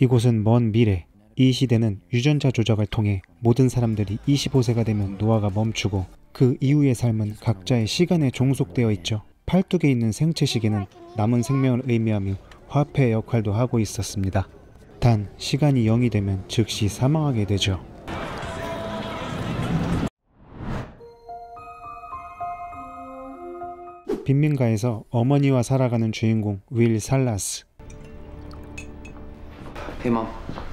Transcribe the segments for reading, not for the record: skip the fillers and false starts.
이곳은 먼 미래. 이 시대는 유전자 조작을 통해 모든 사람들이 25세가 되면 노화가 멈추고 그 이후의 삶은 각자의 시간에 종속되어 있죠. 팔뚝에 있는 생체 시계는 남은 생명을 의미하며 화폐의 역할도 하고 있었습니다. 단 시간이 0이 되면 즉시 사망하게 되죠. 빈민가에서 어머니와 살아가는 주인공 윌 살라스. Hey, Mom.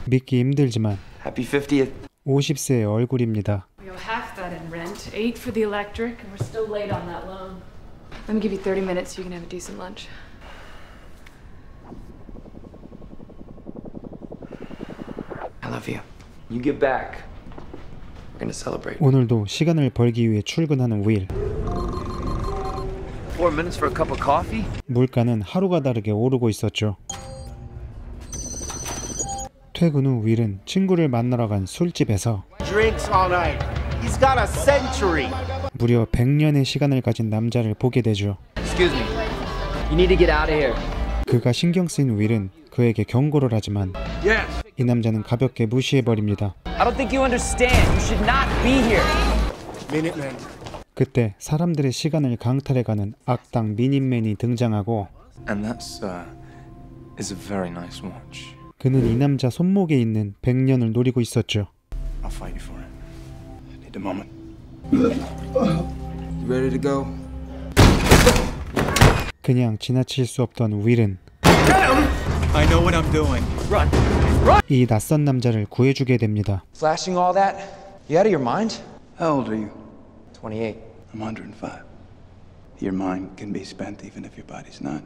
믿기 힘들지만 Happy 50th. 50세의 얼굴입니다. We owe half that in rent, 8 for the electric, and we're still late on that loan. Let me give you 30 minutes so you can have a decent lunch. I love you. You get back. We're gonna celebrate. 오늘도 시간을 벌기 위해 출근하는 윌. 4 minutes for a cup of coffee? 물가는 하루가 다르게 오르고 있었죠. 퇴근 후 윌은 친구를 만나러 간 술집에서 Drinks all night. He's got a century. 무려 100년의 시간을 가진 남자를 보게 되죠. Excuse me. You need to get out of here. 그가 신경 쓰인 윌은 그에게 경고를 하지만 Yes. 이 남자는 가볍게 무시해버립니다. I don't think you understand. You should not be here. Minutemen. 그때 사람들의 시간을 강탈해가는 악당 미닛맨이 등장하고 And that's is a very nice watch. 그는 이 남자 손목에 있는 100년을 노리고 있었죠. I'll fight you for it. I need a moment. You ready to go? 그냥 지나칠 수 없던 윌은 I know what I'm doing. Run. 이 낯선 남자를 구해주게 됩니다. Flashing all that? You out of your mind? How old are you? 28. I'm 105. Your mind can be spent even if your body's not.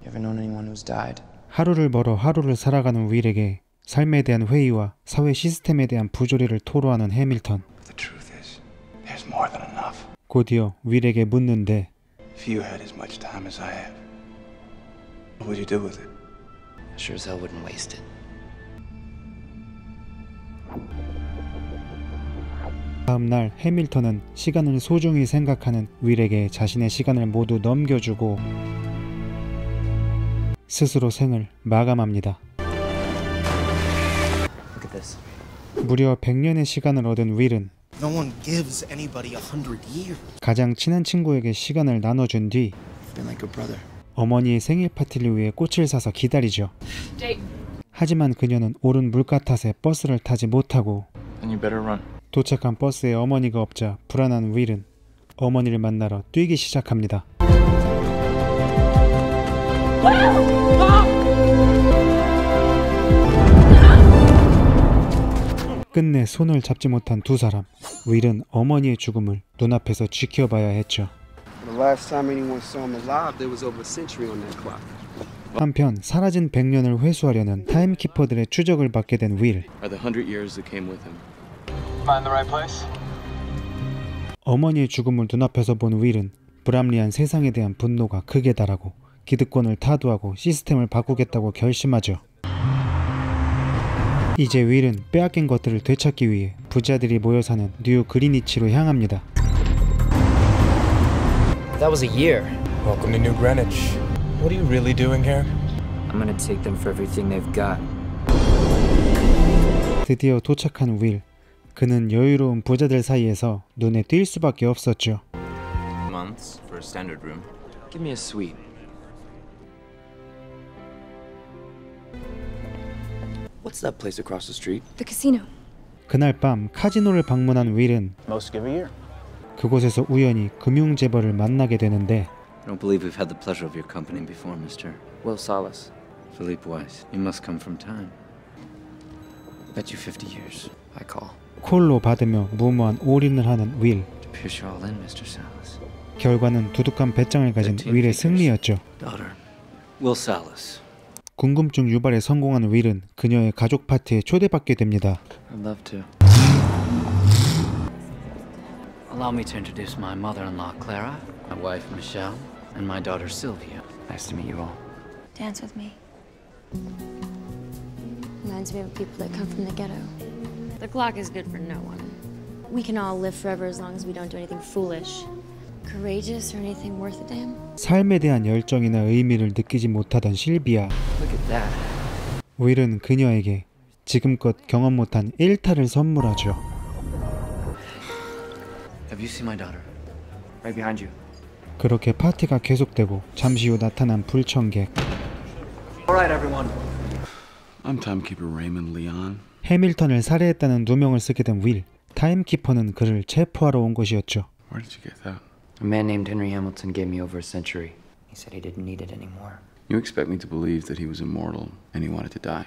You ever known anyone who's died? 하루를 벌어 하루를 살아가는 윌에게 삶에 대한 회의와 사회 시스템에 대한 부조리를 토로하는 해밀턴. The truth is, there's more than enough. 곧이어 윌에게 묻는데 If you had as much time as I have, what would you do with it? Sure as hell wouldn't waste it. 다음 날 해밀턴은 시간을 소중히 생각하는 윌에게 자신의 시간을 모두 넘겨주고 스스로 생을 마감합니다. Look at this. 무려 100년의 시간을 얻은 윌은 No one gives anybody 100 years. 가장 친한 친구에게 시간을 나눠준 뒤 You've been like a brother. 어머니의 생일 파티를 위해 꽃을 사서 기다리죠. Date. 하지만 그녀는 오른 물가 탓에 버스를 타지 못하고 Then you better run. 도착한 버스에 어머니가 없자 불안한 윌은 어머니를 만나러 뛰기 시작합니다. 끝내 손을 잡지 못한 두 사람. 윌은 어머니의 죽음을 눈앞에서 지켜봐야 했죠. The last time anyone saw him alive, there was over a century on that clock. 한편 사라진 100년을 회수하려는 타임키퍼들의 추적을 받게 된 윌. Are the 100 years that came with him? Find the right place? 어머니의 죽음을 눈앞에서 본 윌은 불합리한 세상에 대한 분노가 극에 달하고 기득권을 타도하고 시스템을 바꾸겠다고 결심하죠. 이제 윌은 빼앗긴 것들을 되찾기 위해 부자들이 모여 사는 뉴 그리니치로 향합니다. That was a year. Welcome to New Greenwich. What are you really doing here? I'm gonna take them for everything they've got. 드디어 도착한 윌. 그는 여유로운 부자들 사이에서 눈에 띌 수밖에 없었죠. Months for a standard room. Give me a suite. What's that place across the street? The casino. 그날 밤 카지노를 방문한 윌은 Most give a year. 그곳에서 우연히 금융재벌을 만나게 되는데 I don't believe we've had the pleasure of your company before, Mr. Will Salas. Philippe Weiss. You must come from time. Bet you 50 years. I call. 콜로 받으며 무모한 올인을 하는 윌. To pierce you all in, Mr. Salas. 결과는 두둑한 배짱을 가진 윌의 승리였죠. Daughter, Will Salas. 궁금증 유발에 성공한 윌은 그녀의 가족 파티에 초대받게 됩니다. I'd love to. Allow me to introduce my mother-in-law, Clara, my wife, Michelle, and my daughter, Sylvia. Nice to meet you all. Dance with me. Reminds me of people that come from the ghetto. The clock is good for no one. We can all live forever as long as we don't do anything foolish, courageous, or anything worth a damn. 삶에 대한 열정이나 의미를 느끼지 못하던 실비아. Look at that. 윌은 그녀에게 지금껏 경험 못한 일탈을 선물하죠. Have you seen my daughter? Right behind you. 그렇게 파티가 계속되고 잠시 후 나타난 불청객. Alright, everyone. I'm timekeeper Raymond Leon. 해밀턴을 살해했다는 누명을 쓰게 된 윌. 타임키퍼는 그를 체포하러 온 것이었죠. Where did you get that? A man named Henry Hamilton gave me over a century. He said he didn't need it anymore. You expect me to believe that he was immortal and he wanted to die?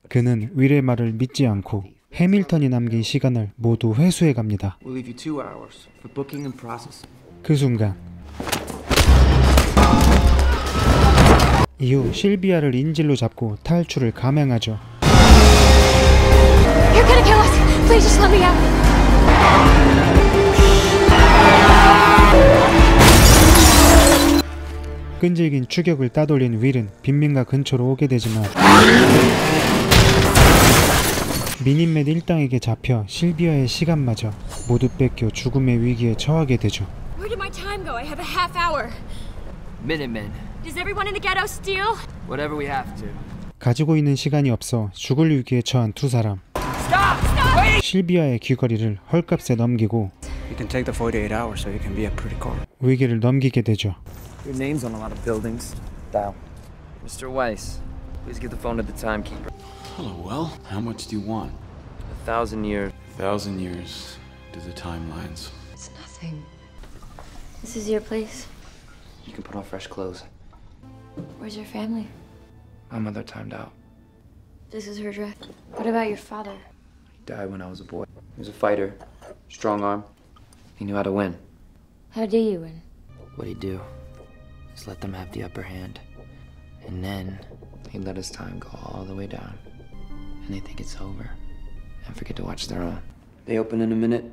그는 윌의 말을 믿지 않고 해밀턴이 남긴 시간을 모두 회수해 갑니다. We'll leave you 2 hours for booking and processing. 그 순간 이후 실비아를 인질로 잡고 탈출을 감행하죠. You're gonna kill us! Please just let me out! 끈질긴 추격을 따돌린 윌은 빈민가 근처로 오게 되지만 미니맷 일당에게 잡혀 실비아의 시간마저 모두 뺏겨 죽음의 위기에 처하게 되죠. Where did my time go? I have a half hour. Minutemen. Does everyone in the ghetto steal? Whatever we have to. 가지고 있는 시간이 없어 죽을 위기에 처한 두 사람. 실비아의 귀걸이를 헐값에 넘기고 You can take the 48 hours so you can be a pretty girl. 위기를 넘기게 되죠. Your name's on a lot of buildings. Down. Mr. Weiss, please give the phone to the timekeeper. Hello, well, how much do you want? 1,000 years. 1,000 years to the timelines. It's nothing. This is your place. You can put on fresh clothes. Where's your family? My mother timed out. This is her dress. What about your father? He died when I was a boy. He was a fighter. Strong arm. He knew how to win. How do you win? What'd he do? Just let them have the upper hand. And then he let his time go all the way down. And they think it's over. And forget to watch their own. They open in a minute.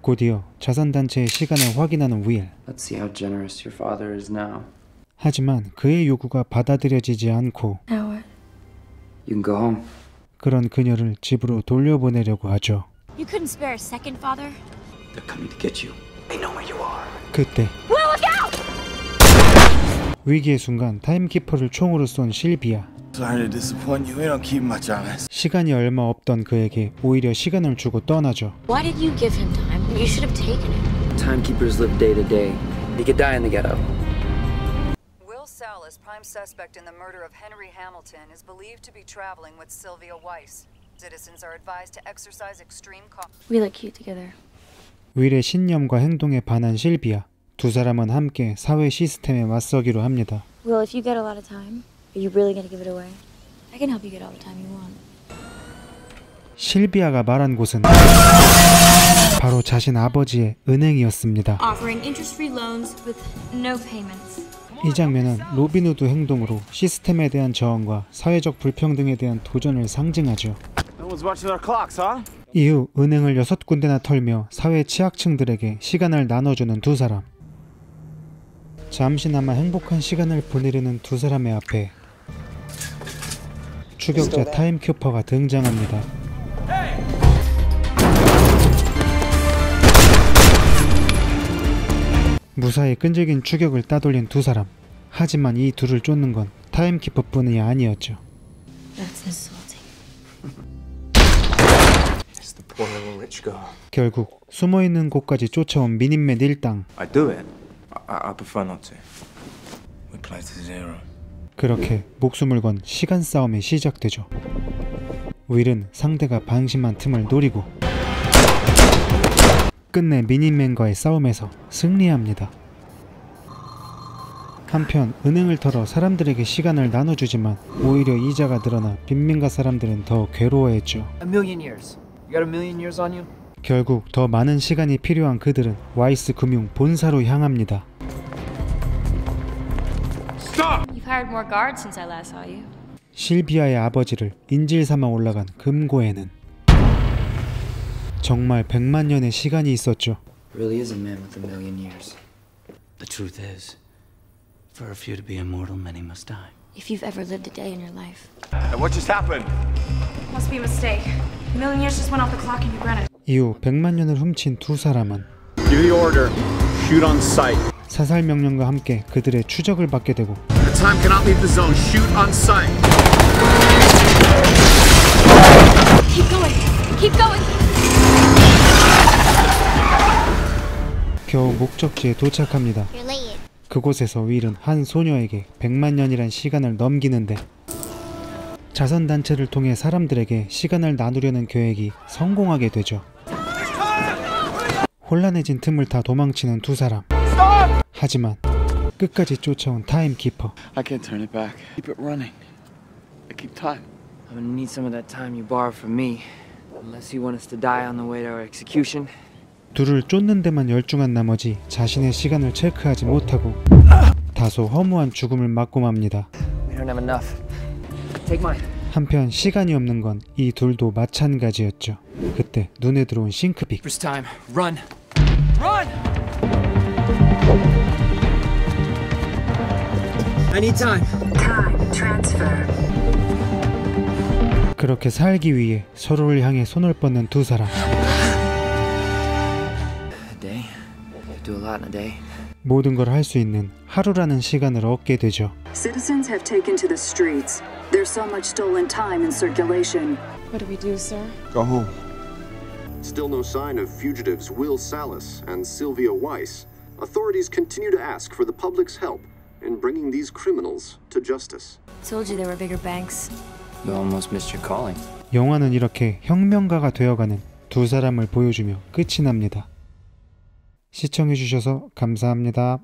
곧이어 자선단체의 시간을 확인하는 윌. Let's see how generous your father is now. 하지만 그의 요구가 받아들여지지 않고 Now what? You can go home. 그런 그녀를 집으로 돌려보내려고 하죠. You couldn't spare a second, father? They're coming to get you. They know where you are. 그때 Will, look out! 위기의 순간 타임키퍼를 총으로 쏜 실비아. Sorry to disappoint you. We don't keep much on us. 시간이 얼마 없던 그에게 오히려 시간을 주고 떠나죠. Why did you give him time? You should have taken it. Timekeepers live day to day. He could die in the ghetto. Will Salas, prime suspect in the murder of Henry Hamilton, is believed to be traveling with Sylvia Weiss. Citizens are advised to exercise extreme caution. We look cute together. 윌의 신념과 행동에 반한 실비아. 두 사람은 함께 사회 시스템에 맞서기로 합니다. Will, if you get a lot of time, are you really gonna give it away? I can help you get all the time you want. 실비아가 말한 곳은 바로 자신 아버지의 은행이었습니다. Offering interest-free loans with no payments. 이 장면은 로빈후드 행동으로 시스템에 대한 저항과 사회적 불평등에 대한 도전을 상징하죠. No one's watching our clocks, huh? 이후 은행을 6군데나 털며 사회 취약층들에게 시간을 나눠주는 두 사람. 잠시나마 행복한 시간을 보내려는 두 사람의 앞에 추격자 타임키퍼가 등장합니다. 무사히 끈질긴 추격을 따돌린 두 사람. 하지만 이 둘을 쫓는 건 타임키퍼뿐이 아니었죠. That's insulting. It's the poor little rich girl. 결국 숨어있는 곳까지 쫓아온 미니맷 일당. I do it. I prefer not to. We play to zero. 그렇게 목숨을 건 시간 싸움이 시작되죠. 윌은 상대가 방심한 틈을 노리고 끝내 미니맨과의 싸움에서 승리합니다. 한편 은행을 털어 사람들에게 시간을 나눠주지만 오히려 이자가 늘어나 빈민가 사람들은 더 괴로워했죠. A million years. You got a million years on you? 결국 더 많은 시간이 필요한 그들은 와이스 금융 본사로 향합니다. You've hired more guards since I last saw you. 실비아의 아버지를 인질 삼아 올라간 금고에는 정말 100만 년의 시간이 있었죠. Really is a man with a million years. The truth is, for a few to be immortal, many must die. If you've ever lived a day in your life. And what just happened? Must be a mistake. A million years just went off the clock in New Greenwich. 이후 100만 년을 훔친 두 사람은 Give the order. Shoot on sight. 사살 명령과 함께 그들의 추적을 받게 되고 The time cannot leave the zone. Shoot on sight. Keep going. 겨우 목적지에 도착합니다. You're late. 그곳에서 윌은 한 소녀에게 100만 년이란 시간을 넘기는데 자선단체를 통해 사람들에게 시간을 나누려는 계획이 성공하게 되죠. 혼란해진 틈을 타 도망치는 두 사람. 하지만 끝까지 쫓아온 타임키퍼. I can't turn it back. Keep it running. I keep time. I'm gonna need some of that time you borrowed from me. Unless you want us to die on the way to our execution. 둘을 쫓는 데만 열중한 나머지 자신의 시간을 체크하지 못하고 다소 허무한 죽음을 맞고 맙니다. We don't have enough. Take mine. 한편 시간이 없는 건 이 둘도 마찬가지였죠. 그때 눈에 들어온 싱크빅. First time. Run. Run! I need time. Time transfer. 그렇게 살기 위해 서로를 향해 손을 뻗는 두 사람. A day. You do a lot in a day. 모든 걸 할 수 있는 하루라는 시간을 얻게 되죠. Citizens have taken to the streets. There's so much stolen time in circulation. What do we do, sir? Go home. Still no sign of fugitives Will Salas and Sylvia Weiss. Authorities continue to ask for the public's help in bringing these criminals to justice. Told you there were bigger banks. You almost missed your calling. 영화는 이렇게 혁명가가 되어가는 두 사람을 보여주며 끝이 납니다. 시청해주셔서 감사합니다.